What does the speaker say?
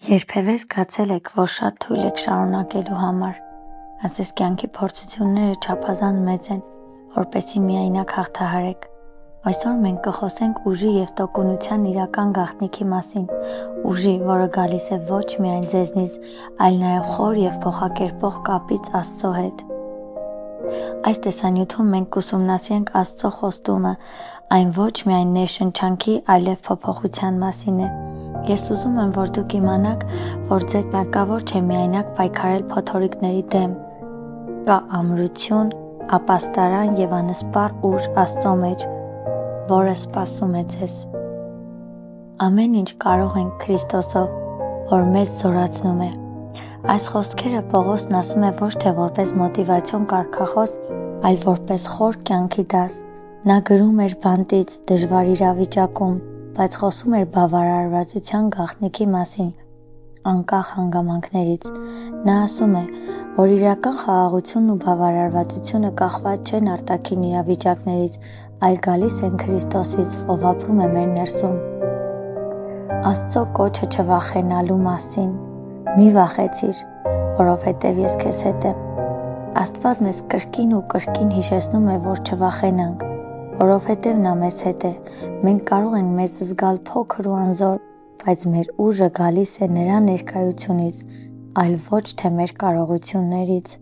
Երբևէ զգացել եք, որ շատ թույլ եք շարունակելու համար, ասես կյանքի փորձությունները չափազանց մեծ են, որպեսզի միայնակ հաղթահարեք։ Այսօր մենք կխոսենք ուժի և տոկունության իրական գաղտնիքի մասին, ուժի, որը գալիս է ոչ միայն ձեզնից, այլ նաև խոր և փոխակերպող կապից Աստծո հետ։ Այս տեսանյութում մենք կուսումնասիրենք Աստծո խոստումը, այն ոչ միայն ներշնչանքի, այլև փոփոխության մասին է։ Ես ուզում եմ, որ դուք իմանաք, որ ձեզ հարկավոր չէ միայնակ պայքարել փոթորիկների դեմ։ Կա ամրություն, ապաստարան և անսպառ ուժ Աստծո մեջ, որը սպասում է ձեզ։ Ամեն ինչ կարող ենք Քրիստոսով, որ մեզ զորացնում է։ Այս խոսքերը Պողոսն ասում է ոչ թե որպես մոտիվացիոն կարգախոս, այլ որպես խոր կյանքի դաս։ Նա գրում էր բանտից, դժվար իրավիճակում, բայց խոսում էր բավարարվածության գաղտնիքի մասին, անկախ հանգամանքներից։ Նա ասում է, որ իրական խաղաղությունն ու բավարարվածությունը կախված չեն արտաքին իրավիճակներից, այլ գալիս են Քրիստոսից, ով ապրում է մեր ներսում։ Աստծո կոչը չվախենալու մասին։ Մի վախեցիր, որովհետև ես քեզ հետ եմ։ Աստված մեզ կրկին ու կրկին հիշեցնում է, որ չվախենանք, որովհետև նա մեզ հետ է։ Մենք կարող ենք մեզ զգալ փոքր ու անզոր, բայց մեր ուժը գալիս է նրա ներկայությունից, այլ ոչ թե մեր կարողություններից։